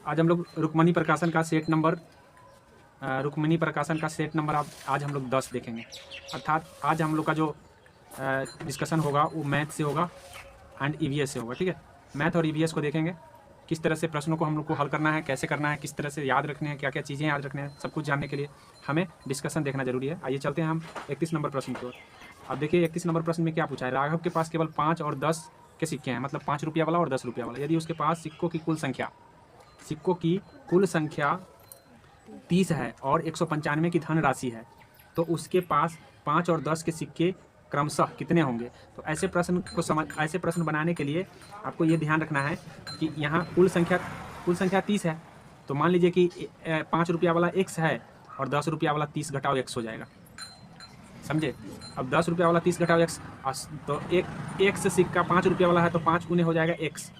आज हम लोग रुक्मणी प्रकाशन का सेट नंबर आज हम लोग 10 देखेंगे। अर्थात आज हम लोग का जो डिस्कशन होगा वो मैथ से होगा एंड ईवीएस से होगा। ठीक है, मैथ और ईवीएस को देखेंगे, किस तरह से प्रश्नों को हम लोग को हल करना है, कैसे करना है, किस तरह से याद रखने हैं, क्या क्या चीज़ें याद रखने हैं, सब कुछ जानने के लिए हमें डिस्कशन देखना जरूरी है। आइए चलते हैं हम 31 नंबर प्रश्न की ओर। अब देखिए 31 नंबर प्रश्न में क्या पूछा है। राघव के पास केवल 5 और 10 के सिक्के हैं, मतलब 5 रुपया वाला और 10 रुपया वाला। यदि उसके पास सिक्कों की कुल संख्या 30 है और 195 की धन राशि है, तो उसके पास 5 और 10 के सिक्के क्रमशः कितने होंगे। तो ऐसे प्रश्न बनाने के लिए आपको ये ध्यान रखना है कि यहाँ कुल संख्या 30 है, तो मान लीजिए कि 5 रुपया वाला x है और 10 रुपया वाला 30 घटाओ x हो जाएगा, समझे। अब 10 रुपया वाला 30 घटाओ x, तो एक सिक्का 5 रुपया वाला है तो 5 गुने हो जाएगा x।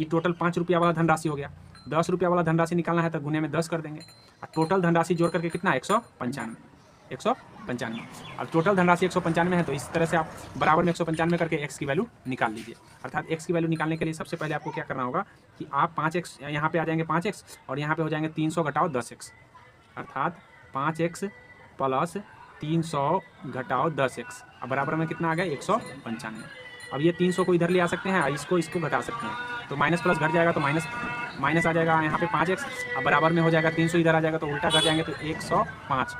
ये टोटल 5 रुपया वाला धनराशि हो गया। 10 रुपया वाला धनराशि निकालना है तो गुने में 10 कर देंगे, और टोटल धनराशि जोड़ करके कितना 195। अब टोटल धनराशि 195 है, तो इस तरह से आप बराबर में 195 करके x की वैल्यू निकाल लीजिए। अर्थात x की वैल्यू निकालने के लिए सबसे पहले आपको क्या करना होगा कि आप 5x यहाँ पे आ जाएंगे 5x और यहाँ पे हो जाएंगे 300 घटाओ 10x, अर्थात 5x प्लस 300 घटाओ 10x। अब बराबर में कितना आ गया 195। अब ये 300 को इधर ले आ सकते हैं, इसको घटा सकते हैं, तो माइनस प्लस घट जाएगा, तो माइनस आ जाएगा यहाँ पे 5x। अब बराबर में हो जाएगा 300 इधर आ जाएगा, तो उल्टा कर जाएंगे तो 105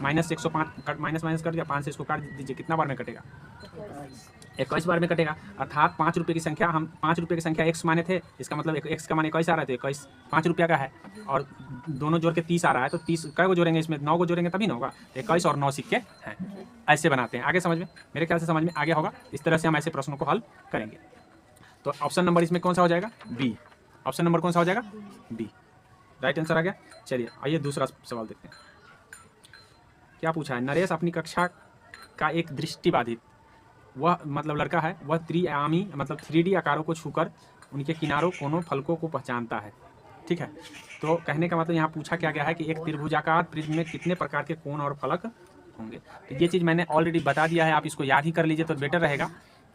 माइनस 105 माइनस कट गया, 5 से इसको काट दीजिए, कितना बार में कटेगा 21 बार में कटेगा। अर्थात 5 रुपये की संख्या हम 5 रुपये की संख्या x माने थे, इसका मतलब x का मान 21 आ रहा है, तो 21 5 रुपया का है और दोनों जोड़ के 30 आ रहा है, तो 30 कै को जोड़ेंगे, इसमें 9 को जोड़ेंगे तभी ना होगा। 21 और 9 सिक्के हैं, ऐसे बनाते हैं। आगे समझ में, मेरे ख्याल से समझ में आगे होगा। इस तरह से हम ऐसे प्रश्नों को हल करेंगे। तो ऑप्शन नंबर इसमें कौन सा हो जाएगा बी। ऑप्शन नंबर कौन सा हो जाएगा बी, राइट आंसर आ गया। चलिए आइए दूसरा सवाल देखते हैं। क्या पूछा है। नरेश अपनी कक्षा का एक दृष्टिबाधित वह मतलब लड़का है, वह त्रिआयामी मतलब 3D आकारों को छूकर उनके किनारों कोनों फलकों को पहचानता है। ठीक है, तो कहने का मतलब यहाँ पूछा क्या गया है कि एक त्रिभुजाकार प्रिज्म में कितने प्रकार के कोण और फलक होंगे। तो ये चीज़ मैंने ऑलरेडी बता दिया है, आप इसको याद ही कर लीजिए तो बेटर रहेगा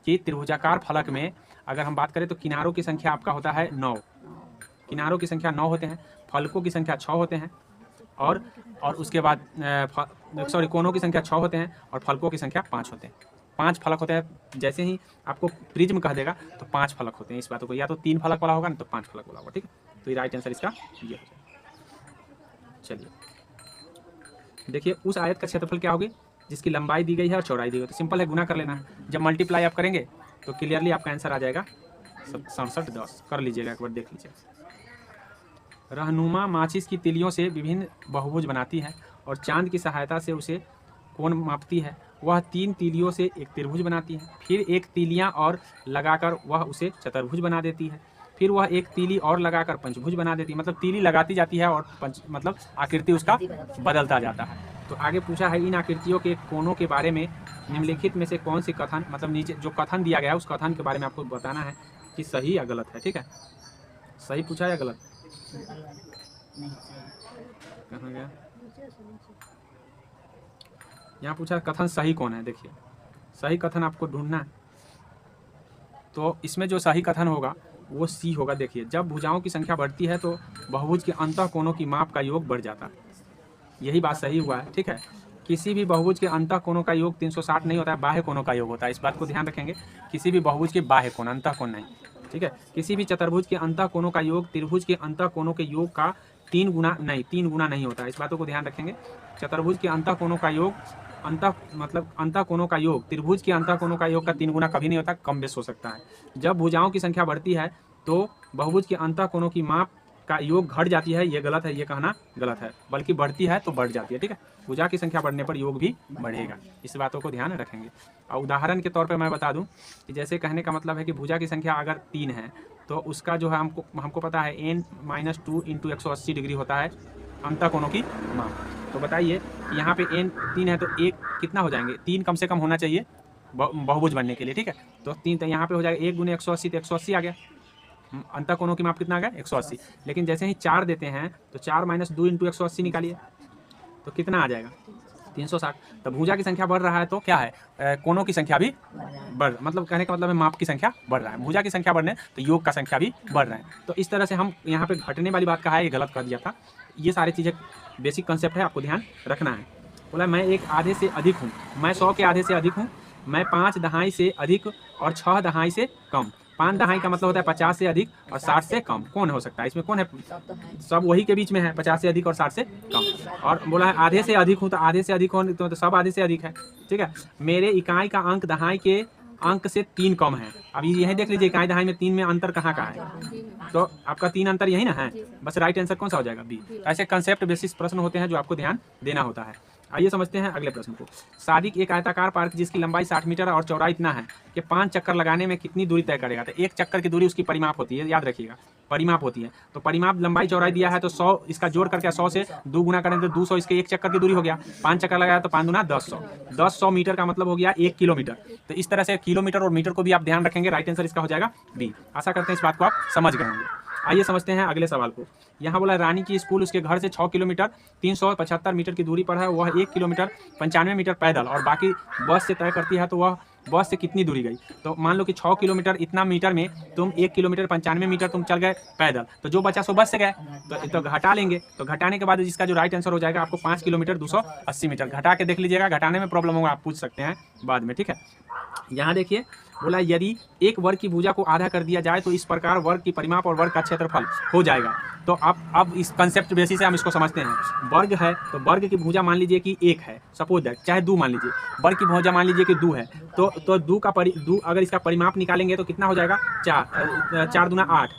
कि त्रिभुजाकार फलक में अगर हम बात करें तो किनारों की संख्या आपका होता है 9, किनारों की संख्या 9 होते हैं, फलकों की संख्या 6 होते हैं, और उसके बाद कोनों की संख्या 6 होते हैं और फलकों की संख्या 5 होते हैं। 5 फलक होते हैं। जैसे ही आपको प्रिज्म कह देगा तो 5 फलक होते हैं। इस बातों को या तो 3 फलक वाला होगा ना तो 5 फलक वाला होगा। ठीक है, तो ये राइट आंसर इसका ये हो जाएगा। चलिए देखिए, उस आयत का क्षेत्रफल क्या होगी जिसकी लंबाई दी गई है और चौड़ाई दी गई है। तो सिंपल है, गुना कर लेना है। जब मल्टीप्लाई आप करेंगे तो क्लियरली आपका आंसर आ जाएगा 67 10। कर लीजिएगा, एक बार देख लीजिए। रहनुमा माचिस की तिलियों से विभिन्न बहुभुज बनाती है और चांद की सहायता से उसे कोण मापती है। वह 3 तीलियों से एक त्रिभुज बनाती है, फिर एक तीलियां और लगाकर वह उसे चतुर्भुज बना देती है, फिर वह एक तीली और लगाकर पंचभुज बना देती है। मतलब तीली लगाती जाती है और मतलब आकृति उसका बदलता जाता है। तो आगे पूछा है इन आकृतियों के कोणों के बारे में निम्नलिखित में से कौन सी कथन, मतलब नीचे जो कथन दिया गया है उस कथन के बारे में आपको बताना है कि सही या गलत है। ठीक है, सही पूछा है या गलत, कहाँ गया, यहाँ पूछा कथन सही कौन है। देखिए सही कथन आपको ढूंढना है, तो इसमें जो सही कथन होगा वो सी होगा। देखिए, जब भुजाओं की संख्या बढ़ती है तो बहुभुज के अंतः कोणों की माप का योग बढ़ जाता है, यही बात सही हुआ है। ठीक है, किसी भी बहुभुज के अंतः कोणों का योग 360 नहीं होता है, बाह्य कोणों का योग होता है। इस बात को ध्यान रखेंगे, किसी भी बहुभुज के बाह्य कोण, अंतः कोण नहीं। ठीक है, किसी भी चतुर्भुज के अंतः कोणों का योग त्रिभुज के अंतः कोणों के योग का 3 गुना नहीं होता है। इस बातों को ध्यान रखेंगे। चतुर्भुज के अंतः कोणों का योग अंतः कोणों का योग त्रिभुज के अंतः कोणों का योग का 3 गुना कभी नहीं होता, कम बेस हो सकता है। जब भुजाओं की संख्या बढ़ती है तो बहुभुज के अंतः कोणों की माप का योग घट जाती है, ये गलत है, ये कहना गलत है, बल्कि बढ़ती है तो बढ़ जाती है। ठीक है, भुजा की संख्या बढ़ने पर योग भी बढ़ेगा, इस बातों को ध्यान रखेंगे। और उदाहरण के तौर पे मैं बता दूं कि जैसे कहने का मतलब है कि भुजा की संख्या अगर 3 है तो उसका जो है हमको पता है n-2 × 180 डिग्री होता है अंतः कोणों की माप। तो बताइए यहाँ पे n 3 है तो एक कितना हो जाएंगे, 3 कम से कम होना चाहिए बहुभुज बनने के लिए। ठीक है, तो 3 तो यहाँ पे हो जाएगा 1 × 180, तो 180 आ गया। अंतः कोणों की माप कितना आ गया 180। लेकिन जैसे ही 4 देते हैं तो 4 - 2 × 180 निकालिए तो कितना आ जाएगा 360। तो भुजा की संख्या बढ़ रहा है तो क्या है, कोनों की संख्या भी मतलब कहने का मतलब है माप की संख्या बढ़ रहा है। भुजा की संख्या बढ़ने तो योग का संख्या भी बढ़ रहा है। तो इस तरह से हम यहाँ पे घटने वाली बात कहा है, ये गलत कर दिया था। ये सारी चीज़ें बेसिक कंसेप्ट है, आपको ध्यान रखना है। बोला मैं एक आधे से अधिक हूँ, मैं 100 के आधे से अधिक हूँ, मैं 5 दहाई से अधिक और 6 दहाई से कम। 5 दहाई का मतलब होता है 50 से अधिक और 60 से कम। कौन हो सकता है इसमें, कौन है, सब वही के बीच में है, 50 से अधिक और 60 से कम। और बोला है आधे से अधिक हूँ, तो आधे से अधिक हो तो सब आधे से अधिक है, ठीक है। मेरे इकाई का अंक दहाई के अंक से 3 कम है। अब यही देख लीजिए इकाई दहाई में 3 में अंतर कहाँ का है, तो आपका 3 अंतर यही ना है, बस राइट आंसर कौन सा हो जाएगा, बी। ऐसे कंसेप्ट बेसिस प्रश्न होते हैं जो आपको ध्यान देना होता है। आइए समझते हैं अगले प्रश्न को। सादिक एक आयताकार पार्क जिसकी लंबाई 60 मीटर और चौड़ाई इतना है कि 5 चक्कर लगाने में कितनी दूरी तय करेगा। तो एक चक्कर की दूरी उसकी परिमाप होती है, याद रखिएगा, परिमाप होती है। तो परिमाप लंबाई चौड़ाई दिया है तो 100 इसका जोड़ करके 100 से 2 गुना करें तो 200 इसके एक चक्कर की दूरी हो गया। 5 चक्कर लगाया तो 5 गुना 10 मीटर का मतलब हो गया 1 किलोमीटर। तो इस तरह से किलोमीटर और मीटर को भी आप ध्यान रखेंगे, राइट आंसर इसका हो जाएगा बी। आशा करते हैं इस बात को आप समझ गए होंगे। आइए समझते हैं अगले सवाल को। यहाँ बोला रानी की स्कूल उसके घर से 6 किलोमीटर 375 मीटर की दूरी पर है, वह 1 किलोमीटर 95 मीटर पैदल और बाकी बस से तय करती है, तो वह बस से कितनी दूरी गई। तो मान लो कि 6 किलोमीटर इतना मीटर में तुम 1 किलोमीटर 95 मीटर तुम चल गए पैदल, तो जो बचा सो बस से गए, तो घटा लेंगे। तो घटाने के बाद जिसका जो राइट आंसर हो जाएगा आपको 5 किलोमीटर 280 मीटर। घटा के देख लीजिएगा, घटाने में प्रॉब्लम होगा, आप पूछ सकते हैं बाद में, ठीक है। यहाँ देखिए बोला यदि एक वर्ग की भुजा को आधा कर दिया जाए तो इस प्रकार वर्ग की परिमाप और वर्ग का क्षेत्रफल हो जाएगा। तो अब इस कंसेप्ट बेसिस से हम इसको समझते हैं। वर्ग है तो वर्ग की भुजा मान लीजिए कि 1 है, सपोज दैट, चाहे 2 मान लीजिए, वर्ग की भुजा मान लीजिए कि 2 है, तो 2 अगर इसका परिमाप निकालेंगे तो कितना हो जाएगा 4 दूना 8,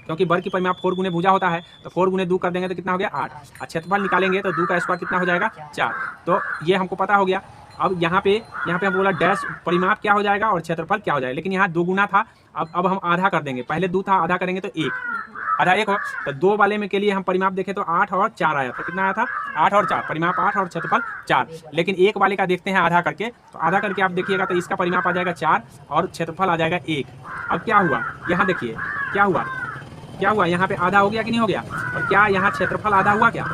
क्योंकि वर्ग की परिमाप 4 गुने भुजा होता है, तो 4 गुने 2 कर देंगे तो कितना हो गया 8। और क्षेत्रफल निकालेंगे तो 2 का स्क्वायर कितना हो जाएगा 4। तो ये हमको पता हो गया। अब यहाँ पे हम बोला डैश परिमाप क्या हो जाएगा और क्षेत्रफल क्या हो जाएगा, लेकिन यहाँ 2 गुना था, अब हम आधा कर देंगे। पहले 2 था, आधा करेंगे तो 1, आधा 1 हो। तो 2 वाले में के लिए हम परिमाप देखें तो 8 और 4 आया था, कितना आया था 8 और 4, परिमाप 8 और क्षेत्रफल 4। लेकिन 1 वाले का देखते हैं आधा करके, तो आधा करके आप देखिएगा तो इसका परिमाप आ जाएगा 4 और क्षेत्रफल आ जाएगा 1। अब क्या हुआ, यहाँ देखिए क्या हुआ, यहाँ पे आधा हो गया कि नहीं हो गया, और क्या यहाँ क्षेत्रफल आधा हुआ, क्या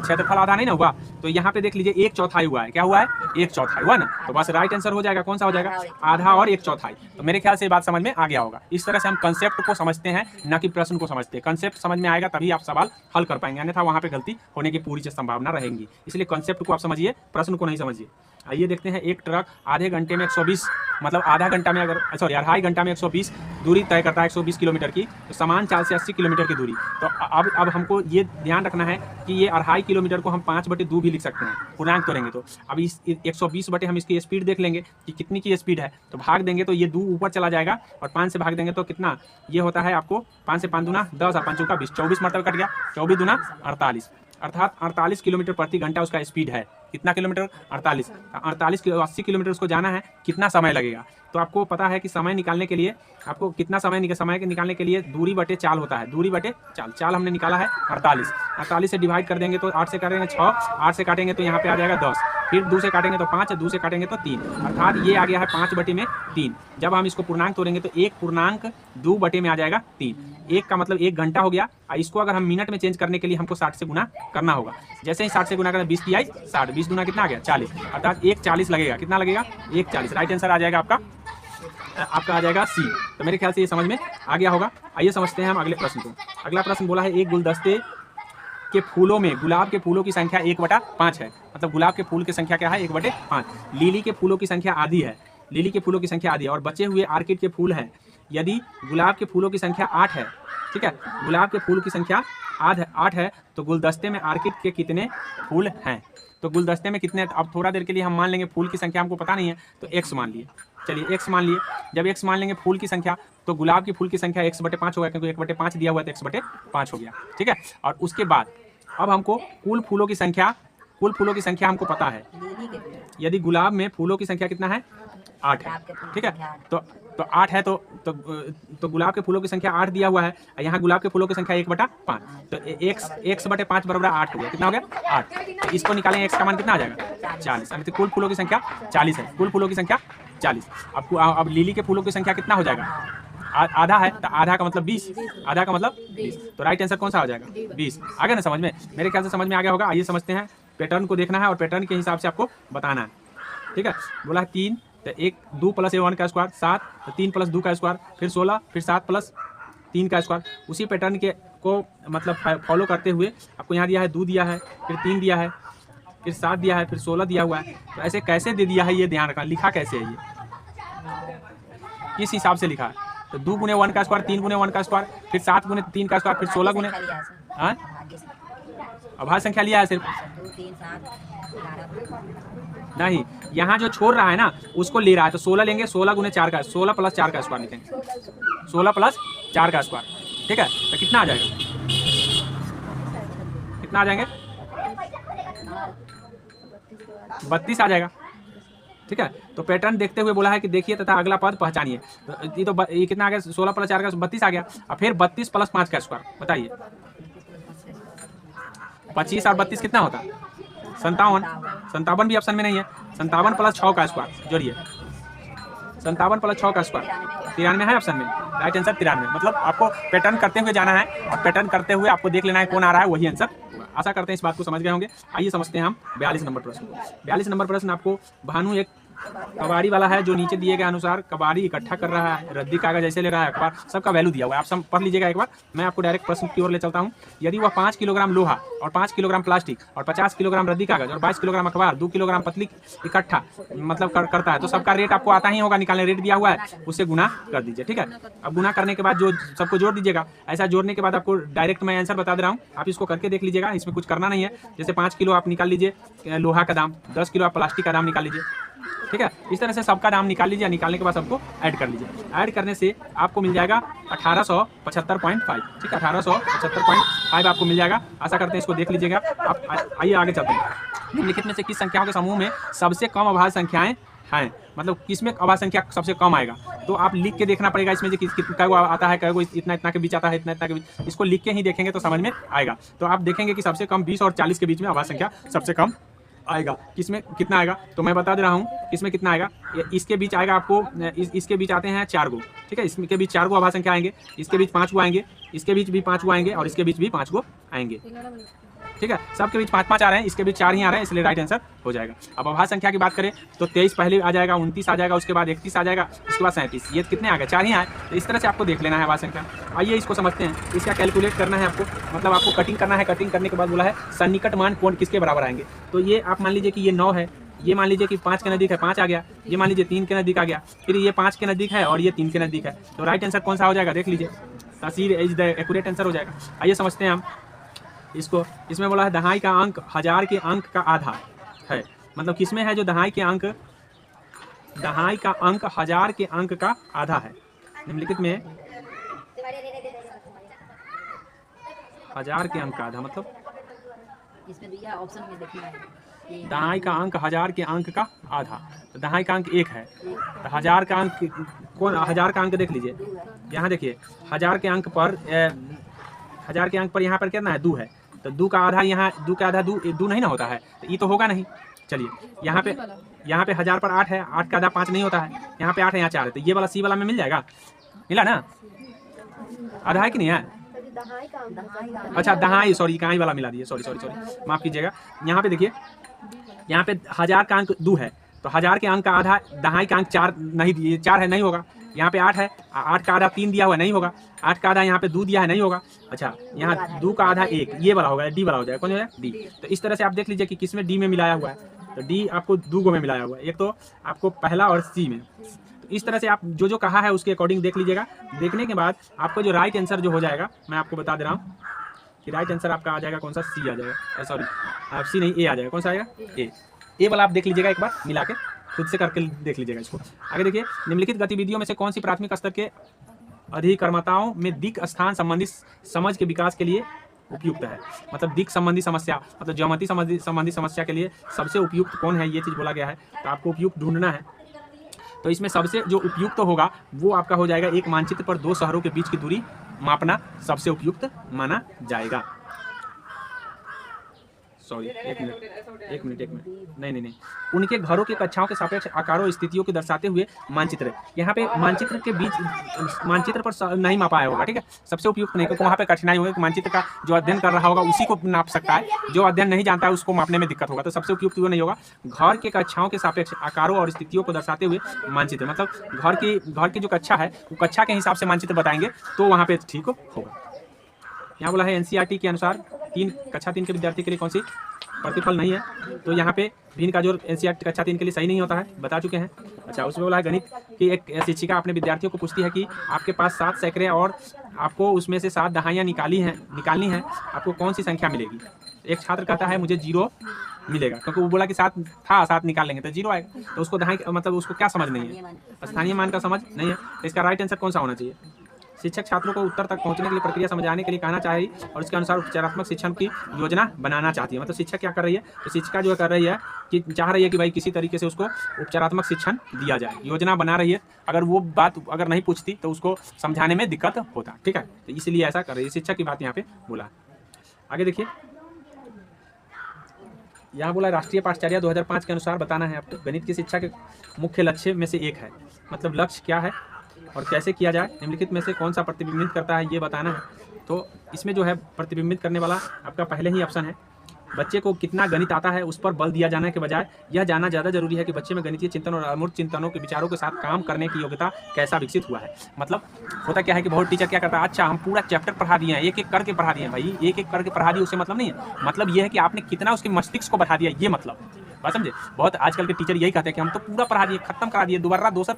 क्षेत्रफल आधा नहीं ना हुआ। तो यहाँ पे देख लीजिए 1/4 हुआ है, क्या हुआ है 1/4 हुआ ना, तो बस राइट आंसर हो जाएगा, कौन सा हो जाएगा आधा और 1/4। तो मेरे ख्याल से बात समझ में आ गया होगा। इस तरह से हम कंसेप्ट को समझते हैं, ना कि प्रश्न को समझते हैं। कंसेप्ट समझ में आएगा तभी आप सवाल हल कर पाएंगे, अन्यथा वहाँ पे गलती होने की पूरी संभावना रहेगी। इसलिए कंसेप्ट को आप समझिए, प्रश्न को नहीं समझिए। आइए देखते हैं, एक ट्रक आधे घंटे में 120 मतलब आधा घंटा में अढ़ाई घंटा में 120 दूरी तय करता है, 120 किलोमीटर की, तो समान चाल से 80 किलोमीटर की दूरी। तो अब हमको ये ध्यान रखना है कि ये 2.5 किलोमीटर को हम 5/2 भी लिख सकते हैं, पूर्णांक करेंगे तो। अब इस 120 बटे हम इसकी स्पीड देख लेंगे कि कितनी की स्पीड है, तो भाग देंगे तो ये 2 ऊपर चला जाएगा और 5 से भाग देंगे तो कितना ये होता है आपको 5 से 5 दूना 10 और 5 चौका 20, 24 मरतबा कट गया, 24 दूना 48, अर्थात 48 किलोमीटर प्रति घंटा उसका स्पीड है। कितना किलोमीटर 48, 80 किलोमीटर उसको जाना है, कितना समय लगेगा। तो आपको पता है कि समय निकालने के लिए आपको कितना समय निकालने के लिए दूरी बटे चाल होता है, दूरी बटे चाल हमने निकाला है 48 से डिवाइड कर देंगे तो 8 से काटेंगे 6, 8 से काटेंगे तो यहाँ पे आ जाएगा 10, फिर 2 से काटेंगे तो 5, 2 से काटेंगे तो 3, अर्थात ये आ गया है 5/3। जब हम इसको पूर्णांक तोड़ेंगे तो 1/2 बटे में आ जाएगा 3। 1 का मतलब 1 घंटा हो गया, और इसको अगर हम मिनट में चेंज करने के लिए हमको 60 से गुना करना होगा। जैसे ही 60 से गुना करें 20 की आई 60, 20 गुना कितना आ गया 40, अर्थात 1/40 लगेगा। कितना लगेगा 1/40, राइट आंसर आ जाएगा आपका आ जाएगा सी। तो मेरे ख्याल से ये समझ में आ गया होगा। आइए समझते हैं हम अगले प्रश्न को। अगला प्रश्न बोला है एक गुलदस्ते के फूलों में गुलाब के फूलों की संख्या 1/5 है, मतलब गुलाब के फूल की संख्या क्या है 1/5। लिली के फूलों की संख्या आधी है, लिली के फूलों की संख्या आधी है, और बचे हुए आर्किड के फूल हैं। यदि गुलाब के फूलों की संख्या 8 है, ठीक है, गुलाब के फूल की संख्या 8 है, तो गुलदस्ते में आर्किड के कितने फूल हैं। तो गुलदस्ते में कितने, अब थोड़ा देर के लिए हम मान लेंगे फूल की संख्या हमको पता नहीं है, तो x मान लिए, चलिए x मान लिए। जब x मान लेंगे फूल की संख्या, तो गुलाब की फूल की संख्या x/5 होगा, क्योंकि 1/5 दिया हुआ है तो x/5 हो गया, ठीक है। और उसके बाद अब हमको कुल फूलों की संख्या हमको पता है। यदि गुलाब में फूलों की संख्या कितना है 8 है, ठीक है, तो 8 है, तो गुलाब के फूलों की संख्या 8 दिया हुआ है, यहाँ गुलाब के फूलों की संख्या 1/5, तो x/5 बराबर 8 हो गया, कितना हो गया 8। तो इसको निकालेंगे, x का मान कितना आ जाएगा 40, तो कुल फूलों की संख्या 40 है, कुल फूलों की संख्या 40। अब लिली के फूलों की संख्या कितना हो जाएगा, आधा है, तो आधा का मतलब 20, तो राइट आंसर कौन सा हो जाएगा 20। आ गया ना समझ में, मेरे ख्याल से समझ में आ गया होगा। आइए समझते हैं पैटर्न को देखना है और पैटर्न के हिसाब से आपको बताना है। ठीक है, बोला है 3 तो 1 2 प्लस 1 का स्क्वायर 7, तो 3 प्लस 2 का स्क्वायर, फिर 16, फिर 7 प्लस 3 का स्क्वायर। उसी पैटर्न के को मतलब फॉलो करते हुए आपको यहाँ दिया है 2 दिया है, फिर 3 दिया है, फिर 7 दिया है, फिर 16 दिया हुआ है। तो ऐसे कैसे दे दिया है ये ध्यान रखना, लिखा कैसे है ये, किस हिसाब से लिखा है। तो 2 गुने 1 का स्क्वायर, 3 गुने 1 का स्क्वायर, फिर 7 गुने 3 का स्क्वायर, फिर 16 गुने अभाज्य संख्या लिया है सिर्फ नहीं, यहाँ जो छोड़ रहा है ना उसको ले रहा है। तो 16 लेंगे, 16 गुने 4 का, 16 प्लस 4 का स्क्वायर लिखेंगे, 16 प्लस 4 का स्क्वायर। ठीक है, तो कितना आ जाएगा, कितना आ जाएंगे 32 आ जाएगा। ठीक है, तो पैटर्न देखते हुए बोला है कि देखिए तथा अगला पद पहचानिए। तो ये कितना आ गया, 16 प्लस 4 का 32 आ गया। और फिर 32 प्लस 5 का स्क्वायर बताइए, 25 और 32 कितना होता है 57। 57 भी ऑप्शन में नहीं है। 57 प्लस 6 का स्क्वायर जोड़िए, 57 प्लस 6 का स्क्वायर 93 है ऑप्शन में। Right answer 93। मतलब आपको पैटर्न करते हुए जाना है और पैटर्न करते हुए आपको देख लेना है कौन आ रहा है, वही आंसर। आशा करते हैं इस बात को समझ गए होंगे। आइए समझते हैं हम 42 नंबर प्रश्न। 42 नंबर प्रश्न आपको भानु एक कबाड़ी वाला है जो नीचे दिए गए अनुसार कबाड़ी इकट्ठा कर रहा है, रद्दी कागज ऐसे ले रहा है, अखबार सबका वैल्यू दिया हुआ है। आप सब पढ़ लीजिएगा एक बार, मैं आपको डायरेक्ट प्रश्न की ओर ले चलता हूं। यदि वह 5 किलोग्राम लोहा और 5 किलोग्राम प्लास्टिक और 50 किलोग्राम रद्दी कागज और 22 किलोग्राम अखबार 2 किलोग्राम पतली इकट्ठा मतलब करता है, तो सबका रेट आपको आता ही होगा, निकालने रेट दिया हुआ है, उससे गुना कर दीजिए। ठीक है, अब गुना करने के बाद जो सबको जोड़ दीजिएगा। ऐसा जोड़ने के बाद आपको डायरेक्ट मैं आंसर बता दे रहा हूँ, आप इसको करके देख लीजिएगा, इसमें कुछ करना नहीं है। जैसे 5 किलो आप निकाल लीजिए लोहा का दाम, 10 किलो आप प्लास्टिक का दाम निकाल लीजिए। ठीक है, इस तरह से सबका दाम निकाल लीजिए, निकालने के बाद सबको ऐड कर लीजिए। ऐड करने से आपको मिल जाएगा 1875। ठीक है, 1875 आपको मिल जाएगा। आशा करते हैं इसको देख लीजिएगा। आप आइए आगे चलते हैं। निम्नलिखित में से किस संख्याओं के समूह में सबसे कम अभाज्य संख्याएं हैं, मतलब किसमें अभाज्य संख्या सबसे कम आएगा। तो आप लिख के देखना पड़ेगा इसमें कितना आता है, क्या इतना इतना के बीच आता है, इतना इतना के बीच। इसको लिख के ही देखेंगे तो समझ में आएगा। तो आप देखेंगे कि सबसे कम 20 और 40 के बीच में अभाज्य संख्या सबसे कम आएगा। किसमें कितना आएगा तो मैं बता दे रहा हूँ, किसमें कितना आएगा। इसके बीच आएगा आपको, इसके बीच आते हैं 4 गो। ठीक है, इसके बीच 4 गो अभाज्य संख्या आएंगे, इसके बीच 5 गो आएंगे, इसके बीच भी 5 गो आएंगे और इसके बीच भी 5 गो आएंगे। ठीक है, सबके बीच 5-5 आ रहे हैं, इसके बीच 4 ही आ रहे हैं, इसलिए राइट आंसर हो जाएगा। अब अभाज्य संख्या की बात करें तो 23 पहले आ जाएगा, 29 आ जाएगा, उसके बाद 31 आ जाएगा, उसके बाद 37। ये कितने आ गए, 4 ही आए। तो इस तरह से आपको देख लेना है अभाज्य संख्या। आइए इसको समझते हैं। इसका कैलकुलेट करना है आपको, मतलब आपको कटिंग करना है। कटिंग करने के बाद बोला है सन्निकट मान कौन किसके बराबर आएंगे। तो ये आप मान लीजिए कि ये 9 है, ये मान लीजिए कि 5 के नज़दीक है, 5 आ गया। ये मान लीजिए 3 के नज़दीक आ गया, फिर ये 5 के नज़दीक है और ये 3 के नज़दीक है। तो राइट आंसर कौन सा हो जाएगा देख लीजिए, तहसीर इज द एक्यूरेट आंसर हो जाएगा। आइए समझते हैं हम इसको। इसमें बोला है दहाई का अंक 1000 के अंक का आधा है, मतलब किसमें है जो दहाई का अंक 1000 के अंक का आधा है। निम्नलिखित में 1000 के अंक का आधा मतलब इसमें दिया ऑप्शन में देखना है, दहाई का अंक 1000 के अंक का आधा। तो दहाई का अंक 1 है, तो 1000 का अंक कौन, 1000 का अंक देख लीजिए। यहाँ देखिए 1000 के अंक पर 1000 के अंक पर यहाँ पर कितना है 2 है, तो 2 का आधा, यहाँ 2 का आधा 2 नहीं ना होता है, तो ये तो होगा नहीं। चलिए यहाँ पे 1000 पर 8 है, 8 का आधा 5 नहीं होता है, यहाँ पे 8 है, यहाँ 4 है, तो ये वाला सी वाला में मिल जाएगा, मिला ना। आधा है कि नहीं है, अच्छा दहाई, सॉरी इकाई वाला मिला दिए, सॉरी माफ़ कीजिएगा। यहाँ पे देखिए, यहाँ पे 1000 का अंक 2 है, तो 1000 के अंक का आधा दहाई का अंक 4 नहीं दिए, 4 है नहीं होगा। यहाँ पे 8 है, 8 का आधा 3 दिया हुआ नहीं होगा, 8 का आधा यहाँ पे 2 दिया है नहीं होगा। अच्छा यहाँ 2 का आधा 1, ये वाला होगा, डी वाला हो जाएगा, कौन हो जाएगा डी। तो इस तरह से आप देख लीजिए कि किसमें डी में मिलाया हुआ है, तो डी आपको 2 गो में मिलाया हुआ है, एक तो आपको पहला और सी में। तो इस तरह से आप जो कहा है उसके अकॉर्डिंग देख लीजिएगा। देखने के बाद आपको जो राइट आंसर जो हो जाएगा, मैं आपको बता दे रहा हूँ कि राइट आंसर आपका आ जाएगा कौन सा, सी आ जाएगा, सॉरी आप सी नहीं ए आ जाएगा, कौन सा आएगा ए वाला। आप देख लीजिएगा एक बार मिला के, खुद से करके देख लीजिएगा इसको। आगे देखिए, निम्नलिखित गतिविधियों में से कौन सी प्राथमिक स्तर के अधिकर्मताओं में दिक् स्थान संबंधी समझ के विकास के लिए उपयुक्त है। मतलब दिक् संबंधी समस्या, मतलब ज्योमेट्री संबंधी समस्या के लिए सबसे उपयुक्त कौन है, ये चीज़ बोला गया है। तो आपको उपयुक्त ढूंढना है। तो इसमें सबसे जो उपयुक्त होगा वो आपका हो जाएगा, एक मानचित्र पर 2 शहरों के बीच की दूरी मापना सबसे उपयुक्त माना जाएगा। सॉरी एक मिनट, नहीं, उनके घरों की कक्षाओं के सापेक्ष आकारों स्थितियों को दर्शाते हुए मानचित्र। यहाँ पे मानचित्र के बीच मानचित्र पर नहीं मापा आया होगा, ठीक है, सबसे उपयुक्त नहीं, क्योंकि वहाँ पे कठिनाई होगी कि मानचित्र का जो अध्ययन कर रहा होगा उसी को नाप सकता है, जो अध्ययन नहीं जानता है उसको मापने में दिक्कत होगा, तो सबसे उपयुक्त वो नहीं होगा। घर के कक्षाओं के सापेक्ष आकारों और स्थितियों को दर्शाते हुए मानचित्र, मतलब घर की जो कक्षा है वो कक्षा के हिसाब से मानचित्र बताएंगे तो वहाँ पे ठीक होगा। यहाँ बोला है एनसीईआरटी के अनुसार कक्षा 3 के विद्यार्थी के लिए कौन सी प्रतिफल नहीं है, तो यहाँ पे भिन्न का जो एनसीईआरटी कक्षा 3 के लिए सही नहीं होता है, बता चुके हैं। अच्छा, उसमें बोला है गणित की एक शिक्षिका अपने विद्यार्थियों को पूछती है कि आपके पास 7 सैकड़े और आपको उसमें से 7 दहाइयाँ निकालनी है, आपको कौन सी संख्या मिलेगी। एक छात्र कहता है मुझे 0 मिलेगा, क्योंकि वो बोला कि 7 था, 7 निकाल लेंगे तो 0 आएगा, तो उसको दहाई मतलब उसको क्या समझ नहीं है, स्थानीय मान का समझ नहीं है, तो इसका राइट आंसर कौन सा होना चाहिए। शिक्षक छात्रों को उत्तर तक पहुंचने के लिए प्रक्रिया समझाने के लिए कहना चाहिए और उसके अनुसार उपचारात्मक शिक्षण की योजना बनाना चाहती है। मतलब शिक्षक क्या कर रही है, तो शिक्षिका जो कर रही है कि चाह रही है कि भाई किसी तरीके से उसको उपचारात्मक शिक्षण दिया जाए, योजना बना रही है। अगर वो बात अगर नहीं पूछती तो उसको समझाने में दिक्कत होता, ठीक है, तो इसलिए ऐसा कर रही है, शिक्षक की बात यहाँ पे बोला। आगे देखिए, यहाँ बोला राष्ट्रीय पाठचर्या 2005 के अनुसार बताना है आपको गणित की शिक्षा के मुख्य लक्ष्य में से एक है, मतलब लक्ष्य क्या है और कैसे किया जाए, निम्नलिखित में से कौन सा प्रतिबिंबित करता है ये बताना है। तो इसमें जो है प्रतिबिंबित करने वाला आपका पहले ही ऑप्शन है, बच्चे को कितना गणित आता है उस पर बल दिया जाने के बजाय यह जानना ज़्यादा जरूरी है कि बच्चे में गणितीय चिंतन और अमूर्त चिंतनों के विचारों के साथ काम करने की योग्यता कैसा विकसित हुआ है। मतलब होता क्या है कि बहुत टीचर क्या करता है, अच्छा हम पूरा चैप्टर पढ़ा दिए हैं, एक एक करके पढ़ा दिए हैं, भाई एक एक करके पढ़ा दिए उससे मतलब नहीं है, मतलब ये है कि आपने कितना उसके मस्तिष्क को बढ़ा दिया, ये मतलब बात समझे। बहुत आजकल के टीचर यही कहते हैं कि हम तो पूरा पढ़ा दिए, खत्म करा दिए, दोबारा दूसरा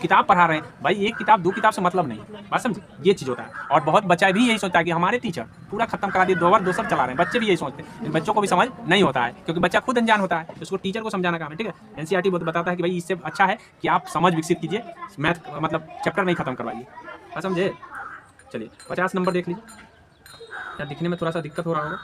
किताब पढ़ा रहे हैं, भाई एक किताब 2 किताब से मतलब नहीं, बात समझे, ये चीज़ होता है। और बहुत बच्चा भी यही सोचता है कि हमारे टीचर पूरा खत्म करा दिए, दोबारा चला रहे हैं, बच्चे भी यही सोचते हैं, बच्चों को भी समझ नहीं होता है क्योंकि बच्चा खुद अनजान होता है, उसको टीचर को समझाना काम है, ठीक है। एनसीईआरटी बताता है कि भाई इससे अच्छा है कि आप समझ विकसित कीजिए, मैथ मतलब चैप्टर नहीं खत्म करवाइए, बात समझे। चलिए 50 नंबर देख लीजिए, या दिखने में थोड़ा सा दिक्कत हो रहा होगा।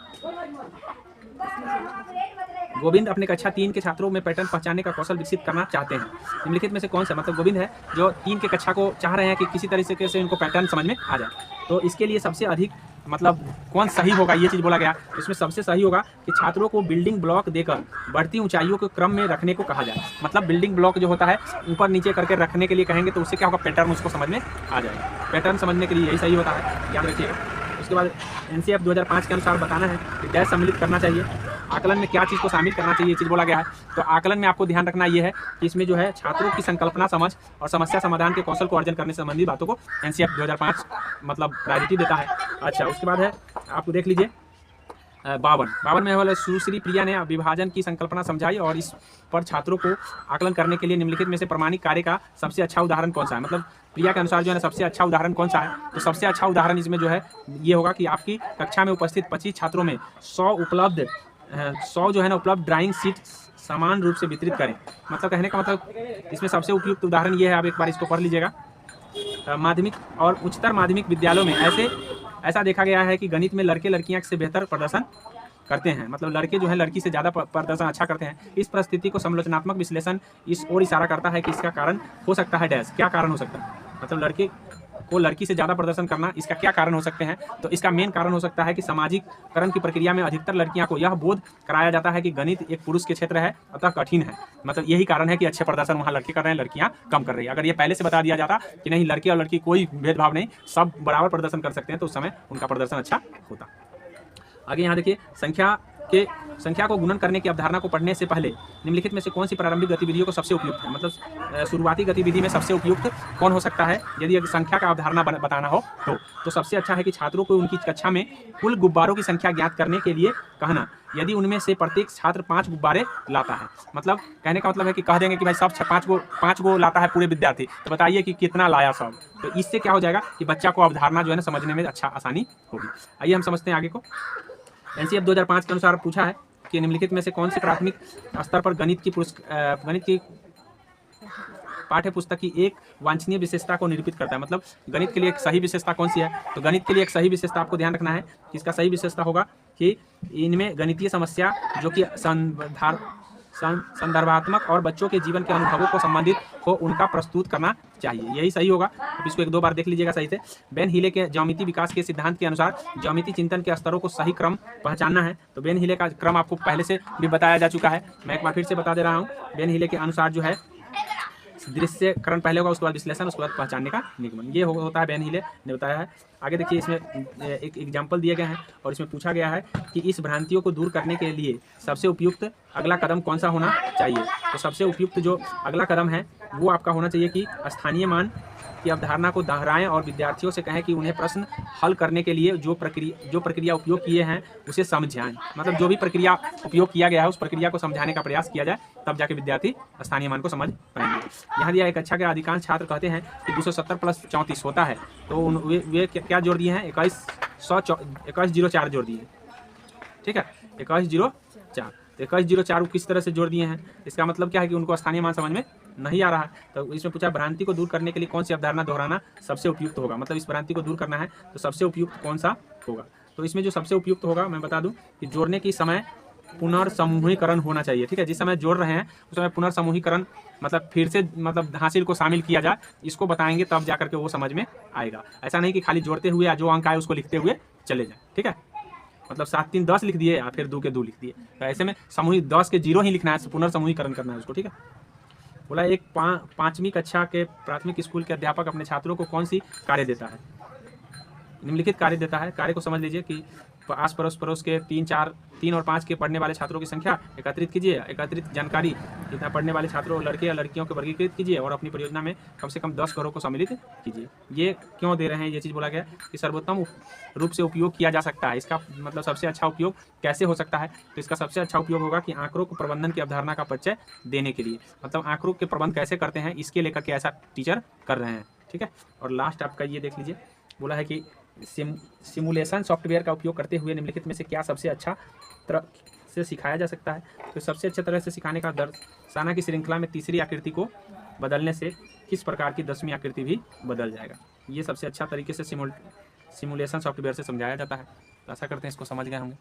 गोविंद अपने कक्षा 3 के छात्रों में पैटर्न पहचानने का कौशल विकसित करना चाहते हैं, निम्नलिखित में से कौन सा, मतलब गोविंद है जो 3 के कक्षा को चाह रहे हैं कि किसी तरीके से उनको पैटर्न समझ में आ जाए, तो इसके लिए सबसे अधिक मतलब कौन सही होगा ये चीज़ बोला गया। इसमें सबसे सही होगा कि छात्रों को बिल्डिंग ब्लॉक देकर बढ़ती ऊंचाइयों के क्रम में रखने को कहा जाए, मतलब बिल्डिंग ब्लॉक जो होता है ऊपर नीचे करके रखने के लिए कहेंगे तो उससे क्या होगा, पैटर्न उसको समझ में आ जाएगा, पैटर्न समझने के लिए यही सही होता है, याद रखिएगा। उसके बाद एनसीएफ 2005 के अनुसार बताना है कि डैश सम्मिलित करना चाहिए, आकलन में क्या चीज़ को शामिल करना चाहिए, ये चीज़ बोला गया है। तो आकलन में आपको ध्यान रखना ये है कि इसमें जो है छात्रों की संकल्पना समझ और समस्या समाधान के कौशल को अर्जन करने से संबंधित बातों को एनसीएफ 2005 मतलब प्रायोरिटी देता है। अच्छा, उसके बाद है आपको देख लीजिए 52 में वाला सुश्री प्रिया ने विभाजन की संकल्पना समझाई और इस पर छात्रों को आकलन करने के लिए निम्नलिखित में से प्रमाणिक कार्य का सबसे अच्छा उदाहरण कौन सा है, मतलब प्रिया के अनुसार जो है ना सबसे अच्छा उदाहरण कौन सा है, तो सबसे अच्छा उदाहरण इसमें जो है ये होगा कि आपकी कक्षा में उपस्थित 25 छात्रों में 100 जो है ना उपलब्ध ड्राइंग शीट समान रूप से वितरित करें। मतलब कहने का मतलब इसमें सबसे उपयुक्त उदाहरण ये है, आप एक बार इसको पढ़ लीजिएगा। माध्यमिक और उच्चतर माध्यमिक विद्यालयों में ऐसा देखा गया है कि गणित में लड़के लड़कियां से बेहतर प्रदर्शन करते हैं, मतलब लड़के जो है लड़की से ज़्यादा प्रदर्शन अच्छा करते हैं। इस परिस्थिति को समालोचनात्मक विश्लेषण इस ओर इशारा करता है कि इसका कारण हो सकता है डैश, क्या कारण हो सकता है, मतलब लड़के को लड़की से ज़्यादा प्रदर्शन करना, इसका क्या कारण हो सकते हैं, तो इसका मेन कारण हो सकता है कि सामाजिककरण की प्रक्रिया में अधिकतर लड़कियां को यह बोध कराया जाता है कि गणित एक पुरुष के क्षेत्र है अतः कठिन है, मतलब यही कारण है कि अच्छे प्रदर्शन वहाँ लड़के कर रहे हैं, लड़कियां कम कर रही है। अगर ये पहले से बता दिया जाता कि नहीं लड़के और लड़की कोई भेदभाव नहीं, सब बराबर प्रदर्शन कर सकते हैं, तो उस समय उनका प्रदर्शन अच्छा होता। आगे यहाँ देखिए संख्या को गुणन करने की अवधारणा को पढ़ने से पहले निम्नलिखित में से कौन सी प्रारंभिक गतिविधियों को सबसे उपयुक्त है, मतलब शुरुआती गतिविधि में सबसे उपयुक्त कौन हो सकता है यदि संख्या का अवधारणा बताना हो तो सबसे अच्छा है कि छात्रों को उनकी कक्षा में कुल गुब्बारों की संख्या ज्ञात करने के लिए कहना, यदि उनमें से प्रत्येक छात्र 5 गुब्बारे लाता है, मतलब कहने का मतलब है कि कह देंगे कि भाई सब 5 गो लाता है पूरे विद्यार्थी, तो बताइए कि कितना लाया सब, तो इससे क्या हो जाएगा कि बच्चा को अवधारणा जो है ना समझने में अच्छा आसानी होगी। आइए हम समझते हैं आगे को। एनसीएफ 2005 के अनुसार पूछा है कि निम्नलिखित में से कौन सी प्राथमिक स्तर पर गणित की पाठ्य पुस्तक की एक वांछनीय विशेषता को निरूपित करता है, मतलब गणित के लिए एक सही विशेषता कौन सी है, तो गणित के लिए एक सही विशेषता आपको ध्यान रखना है कि इसका सही विशेषता होगा कि इनमें गणितीय समस्या जो कि संदर्भात्मक और बच्चों के जीवन के अनुभवों को संबंधित हो उनका प्रस्तुत करना चाहिए। यही सही होगा। अब इसको 1-2 बार देख लीजिएगा सही से। बेन हीले के ज्यामिति विकास के सिद्धांत के अनुसार ज्यामिति चिंतन के स्तरों को सही क्रम पहचानना है। तो बेन हीले का क्रम आपको पहले से भी बताया जा चुका है, मैं एक बार फिर से बता दे रहा हूँ। बेन हीले के अनुसार जो है दृश्यकरण पहले होगा, उसके बाद विश्लेषण, उसके बाद पहचानने का निगमन, ये होता है बेन हीले ने बताया है। आगे देखिए, इसमें एक एग्जाम्पल दिए गए हैं और इसमें पूछा गया है कि इस भ्रांतियों को दूर करने के लिए सबसे उपयुक्त अगला कदम कौन सा होना चाहिए। तो सबसे उपयुक्त जो अगला कदम है वो आपका होना चाहिए कि स्थानीय मान की अवधारणा को दोहराएं और विद्यार्थियों से कहें कि उन्हें प्रश्न हल करने के लिए जो प्रक्रिया उपयोग किए हैं उसे समझाएं। मतलब जो भी प्रक्रिया उपयोग किया गया है उस प्रक्रिया को समझाने का प्रयास किया जाए, तब जाके विद्यार्थी स्थानीय मान को समझ पाएंगे। यहाँ दिया एक अच्छा के अधिकांश छात्र कहते हैं कि 270 + 34 होता है। तो वे क्या जोड़ दिए हैं, 2104 जोड़ दिए, ठीक है, 2104। 2104 किस तरह से जोड़ दिए हैं, इसका मतलब क्या है कि उनको स्थानीय मान समझ में नहीं आ रहा है। तो इसमें पूछा भ्रांति को दूर करने के लिए कौन सी अवधारणा दोहराना सबसे उपयुक्त होगा। मतलब इस भ्रांति को दूर करना है तो सबसे उपयुक्त कौन सा होगा। तो इसमें जो सबसे उपयुक्त होगा मैं बता दूं कि जोड़ने की समय पुनर्समूहीकरण होना चाहिए, ठीक है। जिस समय जोड़ रहे हैं उस समय पुनर्समूहीकरण, मतलब फिर से मतलब हासिल को शामिल किया जाए, इसको बताएंगे तब जाकर के वो समझ में आएगा। ऐसा नहीं कि खाली जोड़ते हुए या जो अंक आए उसको लिखते हुए चले जाए, ठीक है। मतलब 7 3 10 लिख दिए या फिर 2 के 2 लिख दिए, तो ऐसे में समूही 10 के 0 ही लिखना है, पुनर्समूहीकरण करना है उसको, ठीक है। बोला एक 5वीं कक्षा के प्राथमिक स्कूल के अध्यापक अपने छात्रों को कौन सी कार्य देता है, निम्नलिखित कार्य देता है। कार्य को समझ लीजिए कि आस पड़ोस के 3 और 5 के पढ़ने वाले छात्रों की संख्या एकत्रित कीजिए, एकत्रित जानकारी जितना पढ़ने वाले छात्रों लड़के या लड़कियों को वर्गीकृत कीजिए और अपनी परियोजना में कम से कम 10 घरों को सम्मिलित कीजिए। ये क्यों दे रहे हैं, ये चीज़ बोला गया कि सर्वोत्तम रूप से उपयोग किया जा सकता है। इसका मतलब सबसे अच्छा उपयोग कैसे हो सकता है, तो इसका सबसे अच्छा उपयोग होगा कि आंकड़ों को प्रबंधन की अवधारणा का परिचय देने के लिए, मतलब आंकड़ों के प्रबंध कैसे करते हैं इसके लेकर के ऐसा टीचर कर रहे हैं, ठीक है। और लास्ट आपका ये देख लीजिए, बोला है कि सिमुलेशन सॉफ्टवेयर का उपयोग करते हुए निम्नलिखित में से क्या सबसे अच्छा तरह से सिखाया जा सकता है। तो सबसे अच्छे तरह से सिखाने का दर्शाना की श्रृंखला में तीसरी आकृति को बदलने से किस प्रकार की 10वीं आकृति भी बदल जाएगा। ये सबसे अच्छा तरीके से सिमुलेशन सॉफ्टवेयर से समझाया जाता है। तो आशा करते हैं इसको समझ गए होंगे।